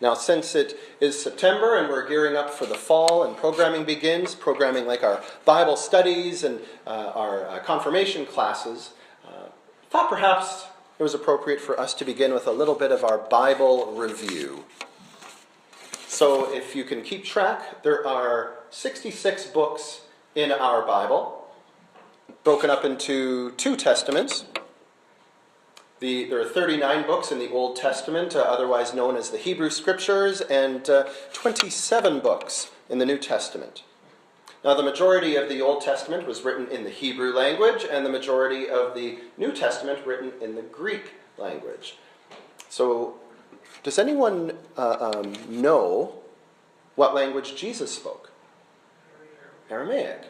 Now, since it is September and we're gearing up for the fall and programming begins, programming like our Bible studies and our confirmation classes, thought perhaps it was appropriate for us to begin with a little bit of our Bible review. So if you can keep track, there are 66 books in our Bible, broken up into two testaments. There are 39 books in the Old Testament, otherwise known as the Hebrew Scriptures, and 27 books in the New Testament. Now, the majority of the Old Testament was written in the Hebrew language, and the majority of the New Testament written in the Greek language. So, does anyone know what language Jesus spoke? Aramaic.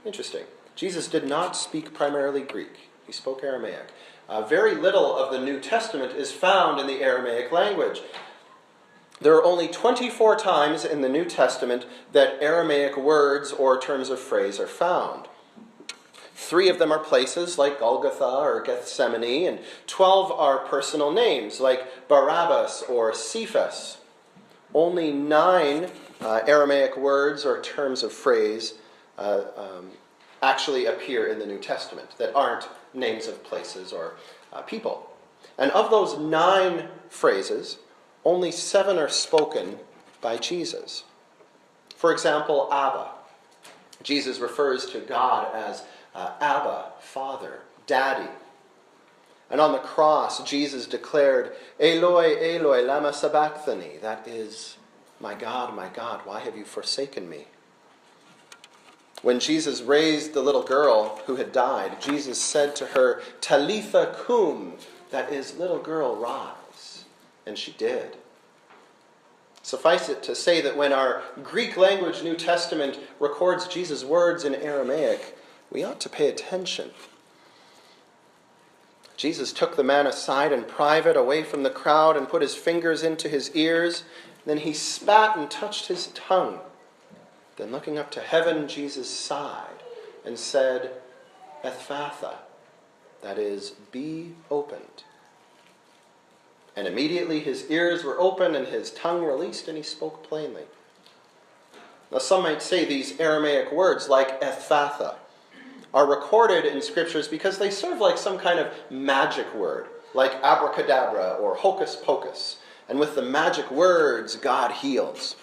Interesting. Jesus did not speak primarily Greek. He spoke Aramaic. Very little of the New Testament is found in the Aramaic language. There are only 24 times in the New Testament that Aramaic words or terms of phrase are found. 3 of them are places like Golgotha or Gethsemane, and 12 are personal names like Barabbas or Cephas. Only 9 Aramaic words or terms of phrase actually appear in the New Testament that aren't names of places or people. And of those 9 phrases, only 7 are spoken by Jesus. For example, Abba. Jesus refers to God as Abba, Father, Daddy. And on the cross, Jesus declared, Eloi, Eloi, lama sabachthani. That is, my God, why have you forsaken me? When Jesus raised the little girl who had died, Jesus said to her, Talitha cum, that is, little girl, rise. And she did. Suffice it to say that when our Greek language New Testament records Jesus' words in Aramaic, we ought to pay attention. Jesus took the man aside in private, away from the crowd, and put his fingers into his ears. Then he spat and touched his tongue. Then looking up to heaven, Jesus sighed and said, Ephphatha, that is, be opened. And immediately his ears were opened and his tongue released, and he spoke plainly. Now some might say these Aramaic words, like Ephphatha, are recorded in scriptures because they serve like some kind of magic word, like abracadabra or hocus pocus. And with the magic words, God heals.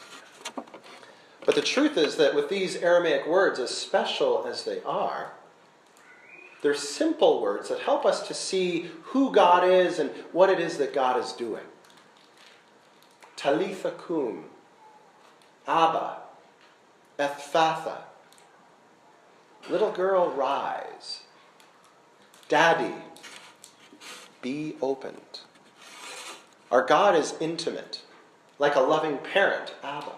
But the truth is that with these Aramaic words, as special as they are, they're simple words that help us to see who God is and what it is that God is doing. Talitha cum, Abba, Ephphatha, little girl, rise. Daddy, be opened. Our God is intimate, like a loving parent, Abba.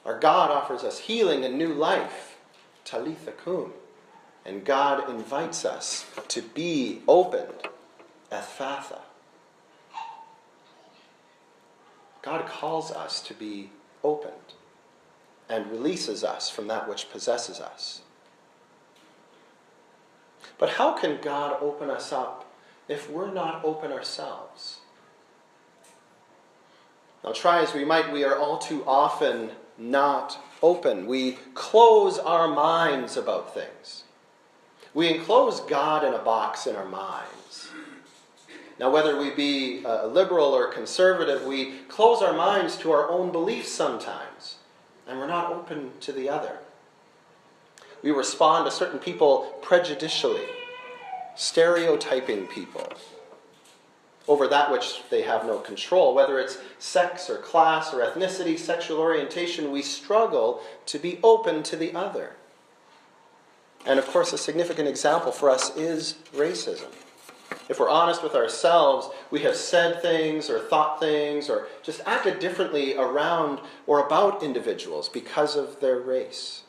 Our God offers us healing and new life, Talitha cum. And God invites us to be opened, Ephphatha. God calls us to be opened and releases us from that which possesses us. But how can God open us up if we're not open ourselves? Now, try as we might, we are all too often not open. We close our minds about things. We enclose God in a box in our minds. Now, whether we be liberal or conservative, we close our minds to our own beliefs sometimes, and we're not open to the other. We respond to certain people prejudicially, stereotyping people over that which they have no control. Whether it's sex or class or ethnicity, sexual orientation, we struggle to be open to the other. And of course, a significant example for us is racism. If we're honest with ourselves, we have said things or thought things or just acted differently around or about individuals because of their race.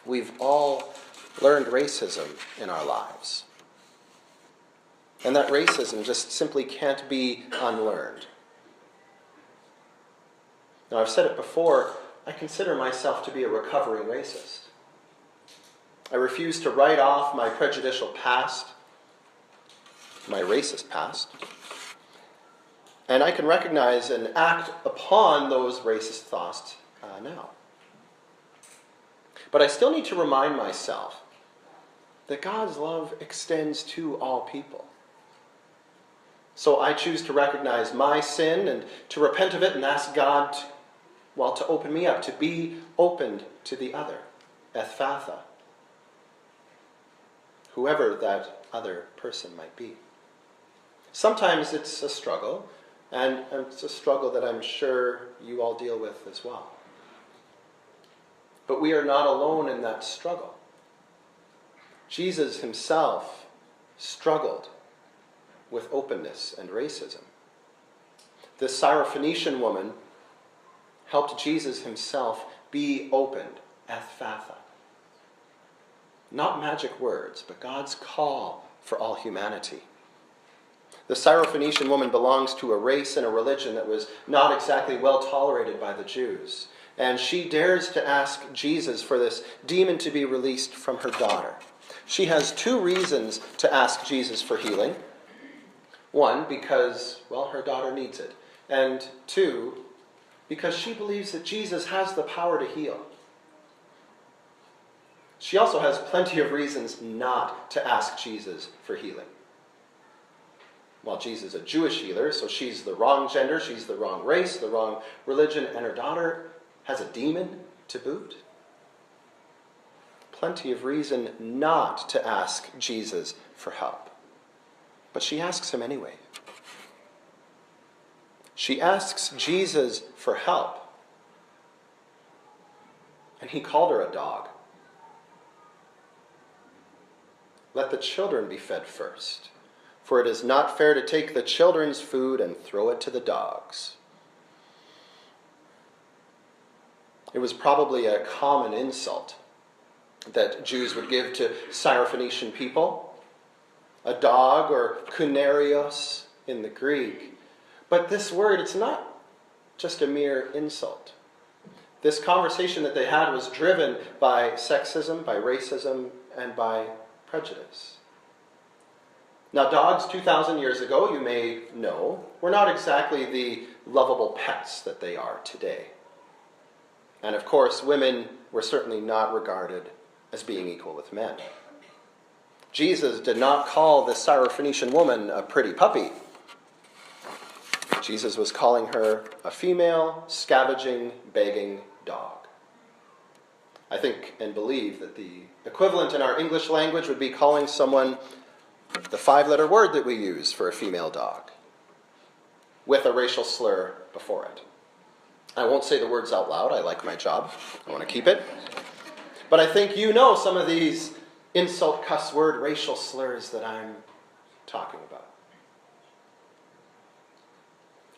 We've all learned racism in our lives. And that racism just simply can't be unlearned. Now, I've said it before, I consider myself to be a recovering racist. I refuse to write off my prejudicial past, my racist past. And I can recognize and act upon those racist thoughts now. But I still need to remind myself that God's love extends to all people. So I choose to recognize my sin and to repent of it and ask God, to open me up, to be opened to the other, Ephphatha, whoever that other person might be. Sometimes it's a struggle, and it's a struggle that I'm sure you all deal with as well. But we are not alone in that struggle. Jesus himself struggled with openness and racism. This Syrophoenician woman helped Jesus himself be opened, Ephphatha. Not magic words, but God's call for all humanity. The Syrophoenician woman belongs to a race and a religion that was not exactly well tolerated by the Jews. And she dares to ask Jesus for this demon to be released from her daughter. She has two reasons to ask Jesus for healing. One, because, her daughter needs it. And two, because she believes that Jesus has the power to heal. She also has plenty of reasons not to ask Jesus for healing. Well, Jesus is a Jewish healer, so she's the wrong gender, she's the wrong race, the wrong religion, and her daughter has a demon to boot. Plenty of reason not to ask Jesus for help. But she asks him anyway. She asks Jesus for help. And he called her a dog. Let the children be fed first, for it is not fair to take the children's food and throw it to the dogs. It was probably a common insult that Jews would give to Syrophoenician people. A dog, or kunarios in the Greek. But this word, it's not just a mere insult. This conversation that they had was driven by sexism, by racism, and by prejudice. Now, dogs 2,000 years ago, you may know, were not exactly the lovable pets that they are today. And of course, women were certainly not regarded as being equal with men. Jesus did not call this Syrophoenician woman a pretty puppy. Jesus was calling her a female, scavenging, begging dog. I think and believe that the equivalent in our English language would be calling someone the 5-letter word that we use for a female dog, with a racial slur before it. I won't say the words out loud. I like my job. I want to keep it. But I think you know some of these insult, cuss word, racial slurs that I'm talking about.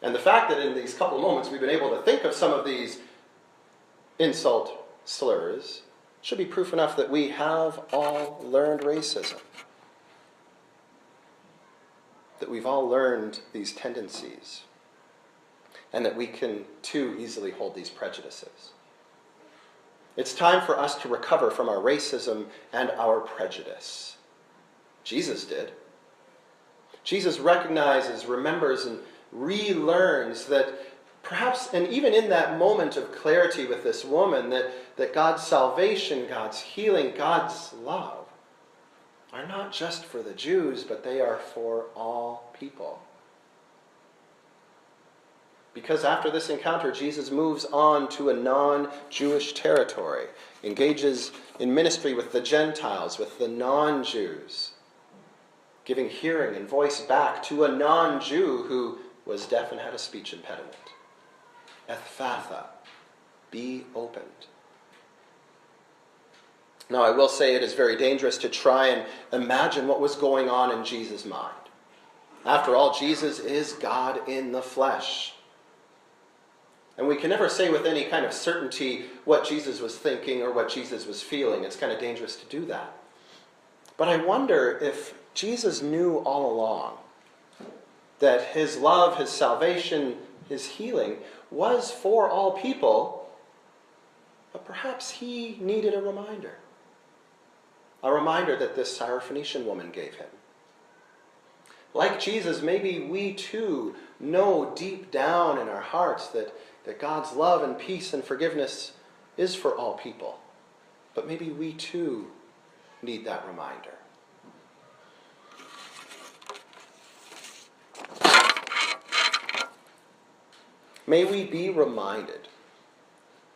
And the fact that in these couple of moments we've been able to think of some of these insult slurs should be proof enough that we have all learned racism. That we've all learned these tendencies. And that we can too easily hold these prejudices. It's time for us to recover from our racism and our prejudice. Jesus did. Jesus recognizes, remembers, and relearns that perhaps, and even in that moment of clarity with this woman, that God's salvation, God's healing, God's love are not just for the Jews, but they are for all people. Because after this encounter, Jesus moves on to a non-Jewish territory, engages in ministry with the Gentiles, with the non-Jews, giving hearing and voice back to a non-Jew who was deaf and had a speech impediment. Ephphatha, be opened. Now, I will say it is very dangerous to try and imagine what was going on in Jesus' mind. After all, Jesus is God in the flesh. And we can never say with any kind of certainty what Jesus was thinking or what Jesus was feeling. It's kind of dangerous to do that. But I wonder if Jesus knew all along that his love, his salvation, his healing was for all people, but perhaps he needed a reminder. A reminder that this Syrophoenician woman gave him. Like Jesus, maybe we too know deep down in our hearts that God's love and peace and forgiveness is for all people. But maybe we too need that reminder. May we be reminded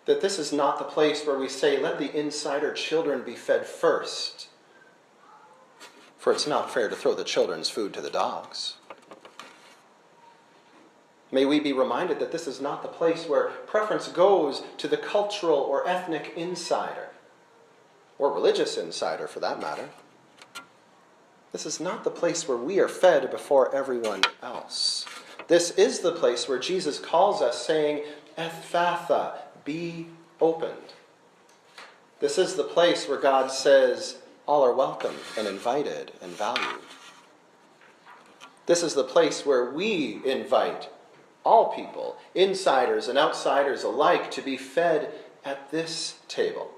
that this is not the place where we say, let the insider children be fed first, for it's not fair to throw the children's food to the dogs. May we be reminded that this is not the place where preference goes to the cultural or ethnic insider, or religious insider for that matter. This is not the place where we are fed before everyone else. This is the place where Jesus calls us saying, Ephphatha, be opened. This is the place where God says, all are welcome and invited and valued. This is the place where we invite all people, insiders and outsiders alike, to be fed at this table.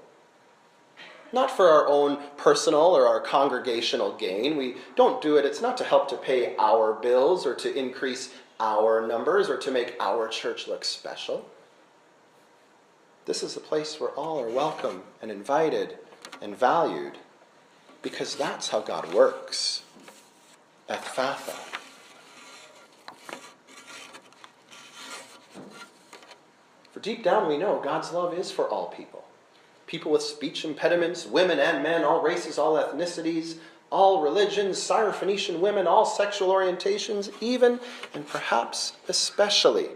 Not for our own personal or our congregational gain. We don't do it. It's not to help to pay our bills or to increase our numbers or to make our church look special. This is a place where all are welcome and invited and valued, because that's how God works. Ephphatha. For deep down we know God's love is for all people. People with speech impediments, women and men, all races, all ethnicities, all religions, Syrophoenician women, all sexual orientations, even and perhaps especially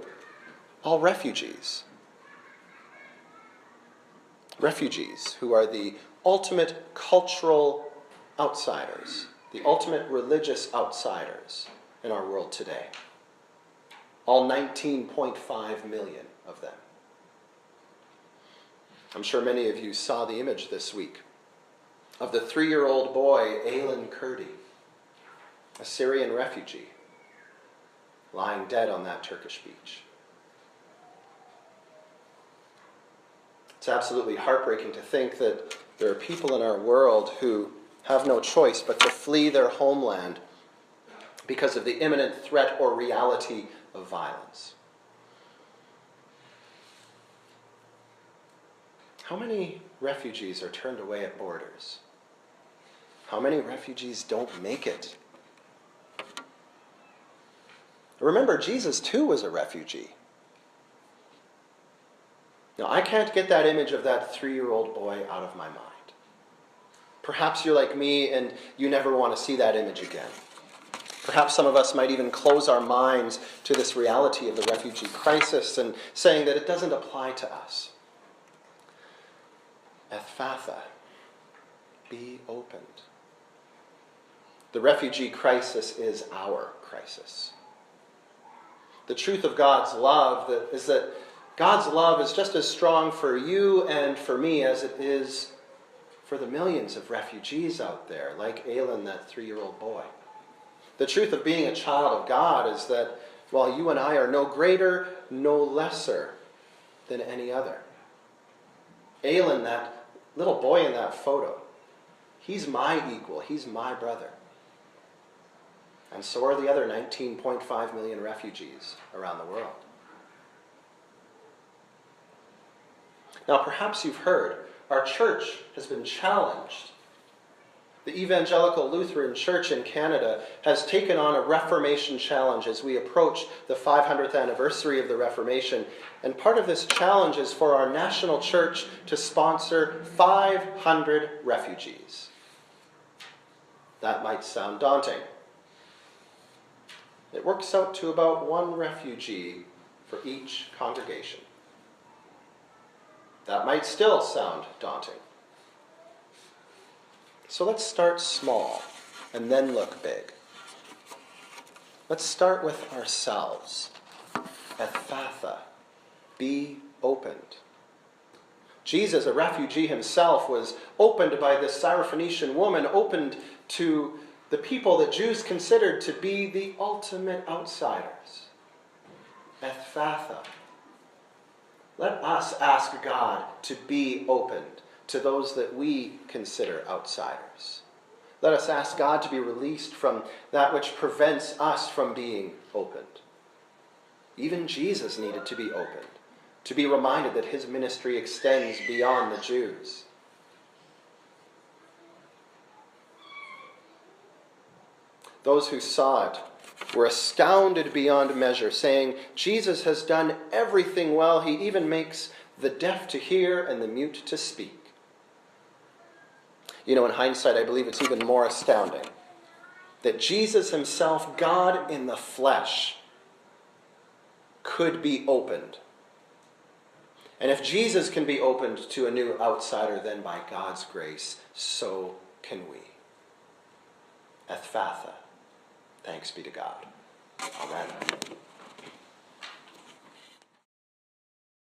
all refugees. Refugees who are the ultimate cultural outsiders, the ultimate religious outsiders in our world today. All 19.5 million of them. I'm sure many of you saw the image this week of the 3-year-old boy, Alan Kurdi, a Syrian refugee, lying dead on that Turkish beach. It's absolutely heartbreaking to think that there are people in our world who have no choice but to flee their homeland because of the imminent threat or reality of violence. How many refugees are turned away at borders? How many refugees don't make it? Remember, Jesus too was a refugee. Now, I can't get that image of that 3-year-old boy out of my mind. Perhaps you're like me and you never want to see that image again. Perhaps some of us might even close our minds to this reality of the refugee crisis and saying that it doesn't apply to us. Ephphatha, be opened. The refugee crisis is our crisis. The truth of God's love is that God's love is just as strong for you and for me as it is for the millions of refugees out there, like Alan, that 3-year-old boy. The truth of being a child of God is that while you and I are no greater, no lesser than any other, Alan, that little boy in that photo, he's my equal, he's my brother. And so are the other 19.5 million refugees around the world. Now, perhaps you've heard, our church has been challenged. The Evangelical Lutheran Church in Canada has taken on a Reformation challenge as we approach the 500th anniversary of the Reformation. And part of this challenge is for our national church to sponsor 500 refugees. That might sound daunting. It works out to about 1 refugee for each congregation. That might still sound daunting. So let's start small and then look big. Let's start with ourselves. Ephphatha, be opened. Jesus, a refugee himself, was opened by this Syrophoenician woman, opened to the people that Jews considered to be the ultimate outsiders. Ephphatha. Let us ask God to be opened to those that we consider outsiders. Let us ask God to be released from that which prevents us from being opened. Even Jesus needed to be opened, to be reminded that his ministry extends beyond the Jews. Those who saw it were astounded beyond measure, saying, Jesus has done everything well. He even makes the deaf to hear and the mute to speak. You know, in hindsight, I believe it's even more astounding that Jesus himself, God in the flesh, could be opened. And if Jesus can be opened to a new outsider, then by God's grace, so can we. Ephphatha. Thanks be to God. Amen.